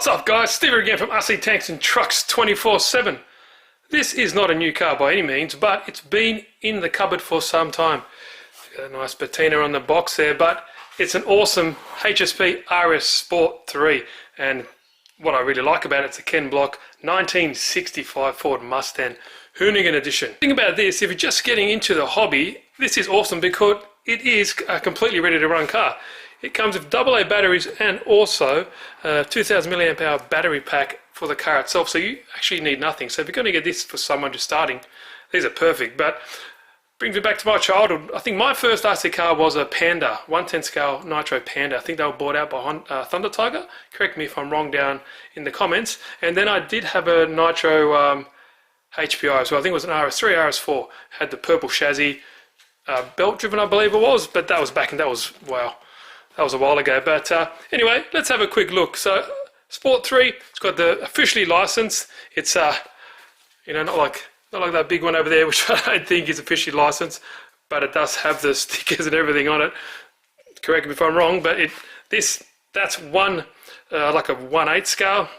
What's up guys, Steve here again from RC Tanks and Trucks 24/7. This is not a new car by any means, but it's been in the cupboard for some time. Got a nice patina on the box there, but it's an awesome HSP RS Sport 3, and what I really like about it, it's a Ken Block 1965 Ford Mustang Hoonigan edition. The thing about this, if you're just getting into the hobby, this is awesome because it is a completely ready to run car. It comes with AA batteries and also a 2000 milliamp hour battery pack for the car itself, so you actually need nothing. So if you're going to get this for someone just starting, these are perfect. But brings me back to my childhood. I think my first RC car was a Panda, 110 scale Nitro Panda. I think they were bought out by Thunder Tiger. Correct me if I'm wrong down in the comments. And then I did have a Nitro HPI as well. I think it was an RS3, RS4. Had the purple chassis, belt driven I believe it was, but that was back and that was, wow, that was a while ago. But anyway, let's have a quick look. So Sport 3, it's got the officially licensed. It's you know, not like that big one over there, which I don't think is officially licensed, but it does have the stickers and everything on it. Correct me if I'm wrong, but that's one like a 1/8 scale,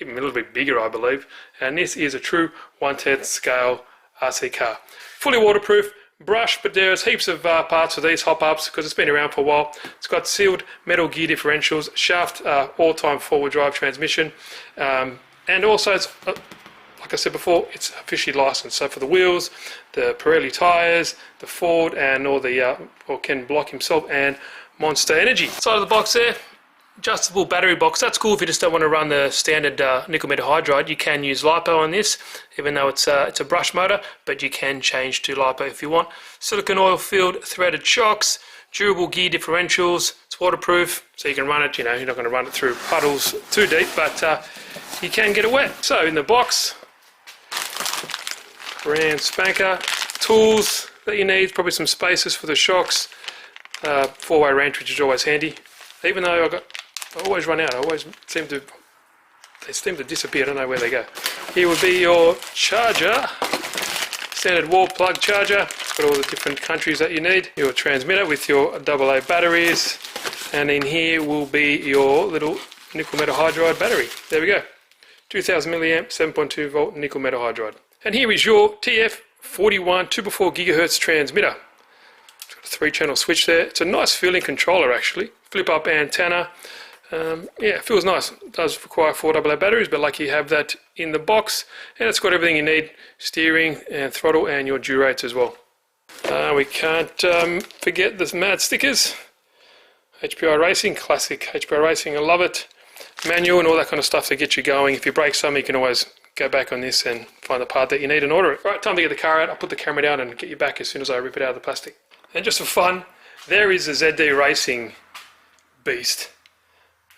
even a little bit bigger I believe, and this is a true 1/10 scale RC car. Fully waterproof, brush, but there's heaps of parts for these hop-ups because it's been around for a while. It's got sealed metal gear differentials, shaft all-time four-wheel drive transmission, and also it's like I said before, it's officially licensed. So for the wheels, the Pirelli tyres, the Ford, and all the or Ken Block himself, and Monster Energy. Side of the box there, adjustable battery box. That's cool if you just don't want to run the standard nickel metal hydride. You can use LiPo on this, even though it's a brush motor, but you can change to LiPo if you want. Silicon oil filled threaded shocks, durable gear differentials. It's waterproof, so you can run it. You know, you're not going to run it through puddles too deep, but you can get it wet. So in the box, brand spanker, tools that you need, probably some spacers for the shocks, four-way wrench, which is always handy. Even though I always run out, they seem to disappear. I don't know where they go. Here would be your charger, standard wall plug charger. It's got all the different countries that you need. Your transmitter with your AA batteries, and in here will be your little nickel metal hydride battery. There we go, 2000 milliamp, 7.2 volt nickel metal hydride. And here is your TF41 2x4 gigahertz transmitter. It's got a 3-channel switch there. It's a nice feeling controller actually. Flip up antenna. Yeah, it feels nice. It does require 4 AA batteries, but like you have that in the box, and it's got everything you need: steering and throttle, and your durates as well. We can't forget the mad stickers. HPI Racing, classic HPI Racing. I love it. Manual and all that kind of stuff to get you going. If you break something, you can always go back on this and find the part that you need and order it. Right, time to get the car out. I'll put the camera down and get you back as soon as I rip it out of the plastic. And just for fun, there is the ZD Racing beast.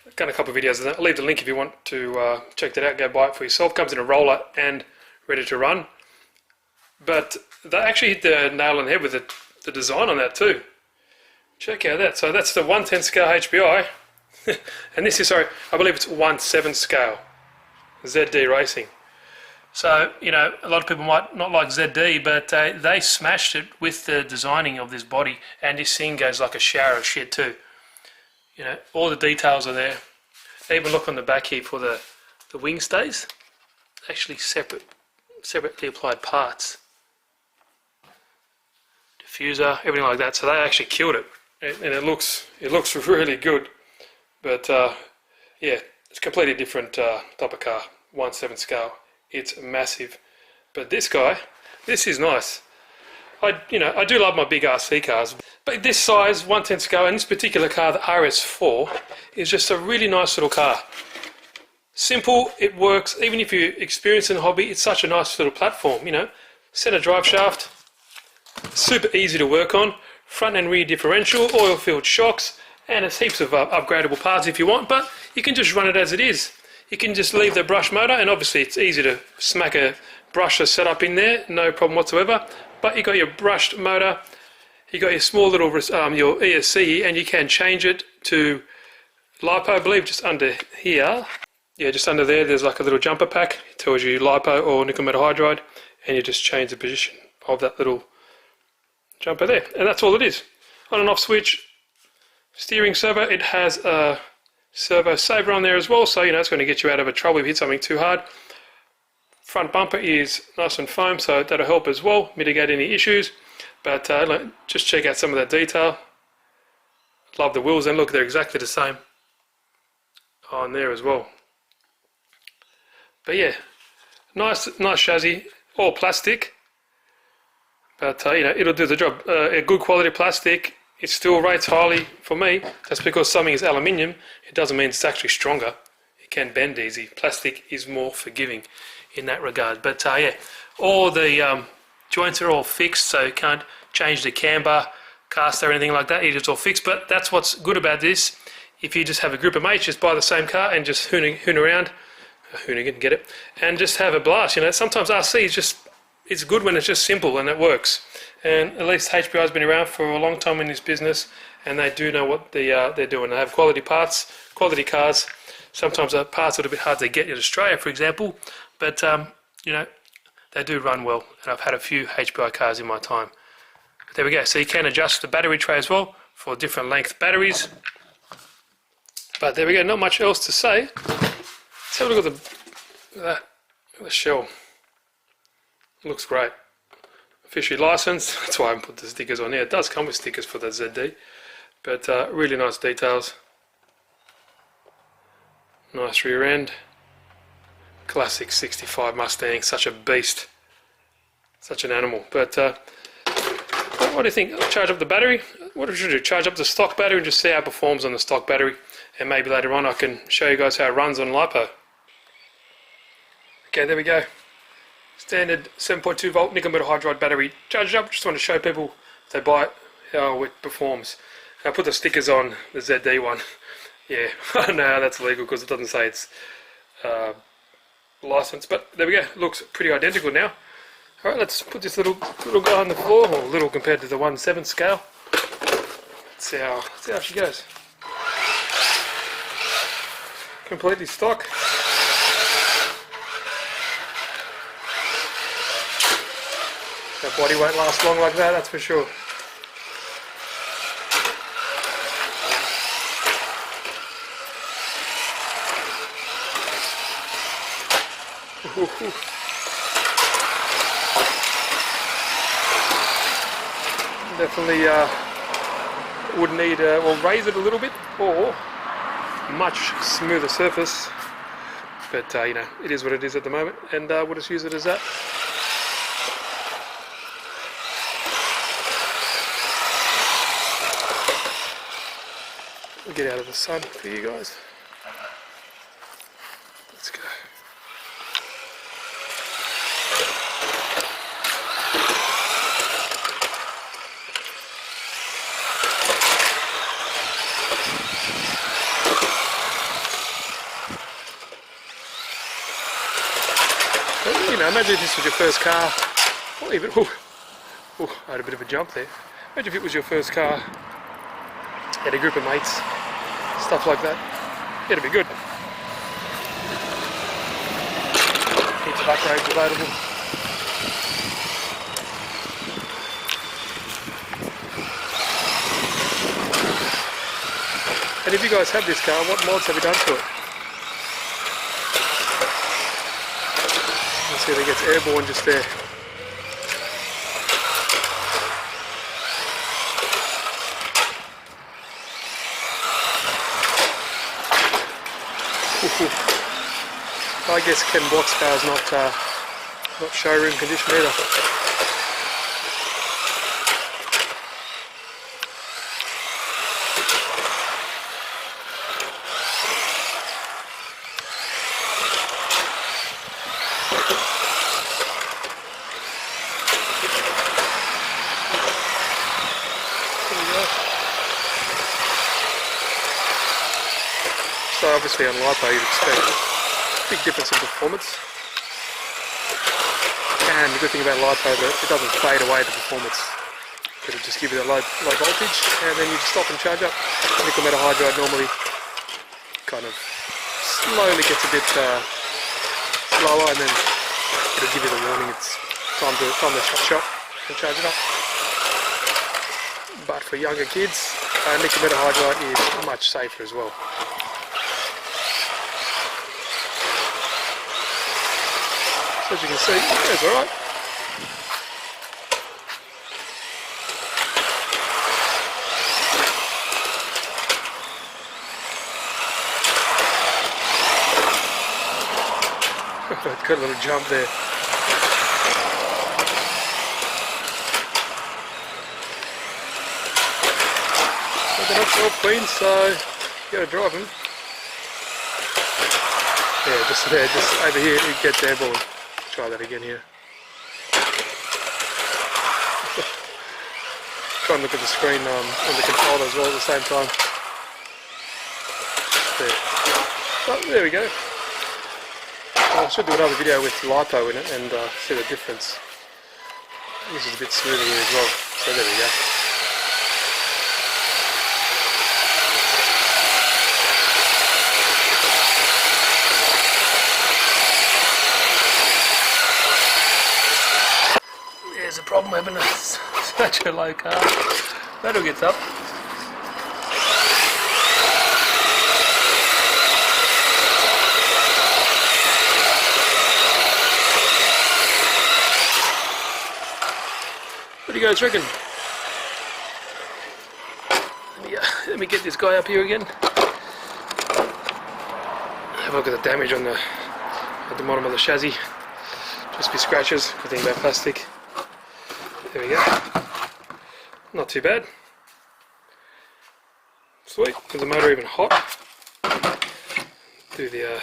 I've done a couple of videos of that. I'll leave the link if you want to check that out, go buy it for yourself. Comes in a roller and ready to run. But they actually hit the nail on the head with the design on that too. Check out that. So that's the 1/10 scale HPI. And this is, sorry, I believe it's 1/7 scale ZD Racing. So, you know, a lot of people might not like ZD, but they smashed it with the designing of this body, and this thing goes like a shower of shit too. You know, all the details are there. Even look on the back here for the wing stays. Actually separately applied parts. Diffuser, everything like that. So they actually killed it, and it looks really good. But yeah, it's a completely different type of car. 1/7 scale. It's massive. But this guy, this is nice. I do love my big RC cars, but this size 1/10 scale, and this particular car, the RS4, is just a really nice little car. Simple, it works. Even if you're experiencing the hobby, it's such a nice little platform. You know, center drive shaft, super easy to work on. Front and rear differential, oil-filled shocks, and there's heaps of upgradable parts if you want. But you can just run it as it is. You can just leave the brush motor, and obviously it's easy to smack a brusher setup in there, no problem whatsoever. But you got your brushed motor, you got your small little your ESC, and you can change it to LiPo, I believe, just under here. Yeah, just under there, there's like a little jumper pack. It tells you LiPo or nickel metal hydride, and you just change the position of that little jumper there, and that's all it is. On and off switch, steering servo. It has a servo saver on there as well, so you know it's going to get you out of a trouble if you hit something too hard. Front bumper is nice and foam, so that'll help as well, mitigate any issues. But just check out some of that detail. Love the wheels, and look, they're exactly the same on there as well. But yeah, nice chassis, all plastic. But you know, it'll do the job. A good quality plastic. It still rates highly for me. Just because something is aluminium, it doesn't mean it's actually stronger. It can bend easy. Plastic is more forgiving in that regard. But yeah, all the joints are all fixed, so you can't change the camber, caster, or anything like that. It is all fixed. But that's what's good about this. If you just have a group of mates, just buy the same car and just hoon around, Hoonigan, get it, and just have a blast. You know, sometimes RC is just, it's good when it's just simple and it works. And at least HPI has been around for a long time in this business, and they do know what they're doing. They have quality parts, quality cars. Sometimes the parts are a little bit hard to get in Australia, for example, but you know, they do run well, and I've had a few HPI cars in my time. But there we go. So you can adjust the battery tray as well for different length batteries. But there we go. Not much else to say. Let's have a look at the shell. Looks great. Officially licensed. That's why I put the stickers on here. It does come with stickers for the ZD, but really nice details. Nice rear end. Classic 65 Mustang. Such a beast. Such an animal. But what do you think? Charge up the battery? What should I do? Charge up the stock battery and just see how it performs on the stock battery. And maybe later on I can show you guys how it runs on LiPo. Okay, there we go. Standard 7.2 volt nickel metal hydride battery. Charge it up. Just want to show people if they buy it how it performs. I put the stickers on the ZD one. Yeah, I don't know how that's legal because it doesn't say it's licensed. But there we go. Looks pretty identical now. Alright, let's put this little guy on the floor, or little compared to the 1/7 scale. Let's see how she goes. Completely stock. That body won't last long like that, that's for sure. Definitely would need, well, raise it a little bit, or much smoother surface, but you know, it is what it is at the moment, and we'll just use it as that. We'll get out of the sun for you guys. Let's go. You know, imagine if this was your first car, or even, I had a bit of a jump there. Imagine if it was your first car, had a group of mates, stuff like that. It'd be good. Heaps of upgrades available. And if you guys have this car, what mods have you done to it? See if it gets airborne just there. I guess Ken Block's car's not showroom condition either. So obviously on LiPo you'd expect a big difference in performance, and the good thing about LiPo is that it doesn't fade away the performance. It'll just give you the low voltage, and then you stop and charge up. Nickel metal hydride normally kind of slowly gets a bit slower, and then it'll give you the warning it's time to shut and charge it up. But for younger kids, nickel metal hydride is much safer as well. So as you can see, it's alright. Got a little jump there. But they're not all clean, so you gotta drive them. Yeah, just there, just over here, it gets airborne. Try that again here. Try and look at the screen on the controller as well at the same time. There. Oh, there we go. I should do another video with LiPo in it and see the difference. This is a bit smoother here as well, so there we go. There's a problem having such a low car. That'll get up. What do you guys reckon? Let me get this guy up here again. Have a look at the damage on at the bottom of the chassis. Just be scratches. Good thing about plastic. There we go. Not too bad. Sweet. Is the motor even hot? Do the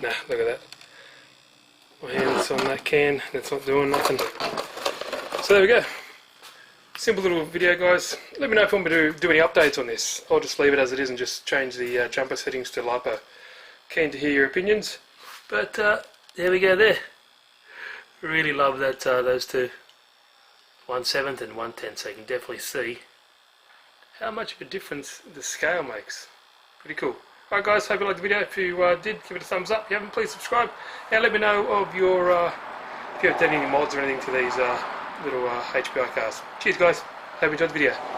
nah, look at that. My hand's on that can. That's not doing nothing. So there we go. Simple little video, guys. Let me know if you want me to do any updates on this. I'll just leave it as it is and just change the jumper settings to LiPo. Keen to hear your opinions. But there we go there. Really love that those two. 1/7 and 1/10, so you can definitely see how much of a difference the scale makes. Pretty cool. Alright guys, hope you liked the video. If you did, give it a thumbs up. If you haven't, please subscribe. And let me know of your, if you have done any mods or anything to these little HPI cars. Cheers guys, hope you enjoyed the video.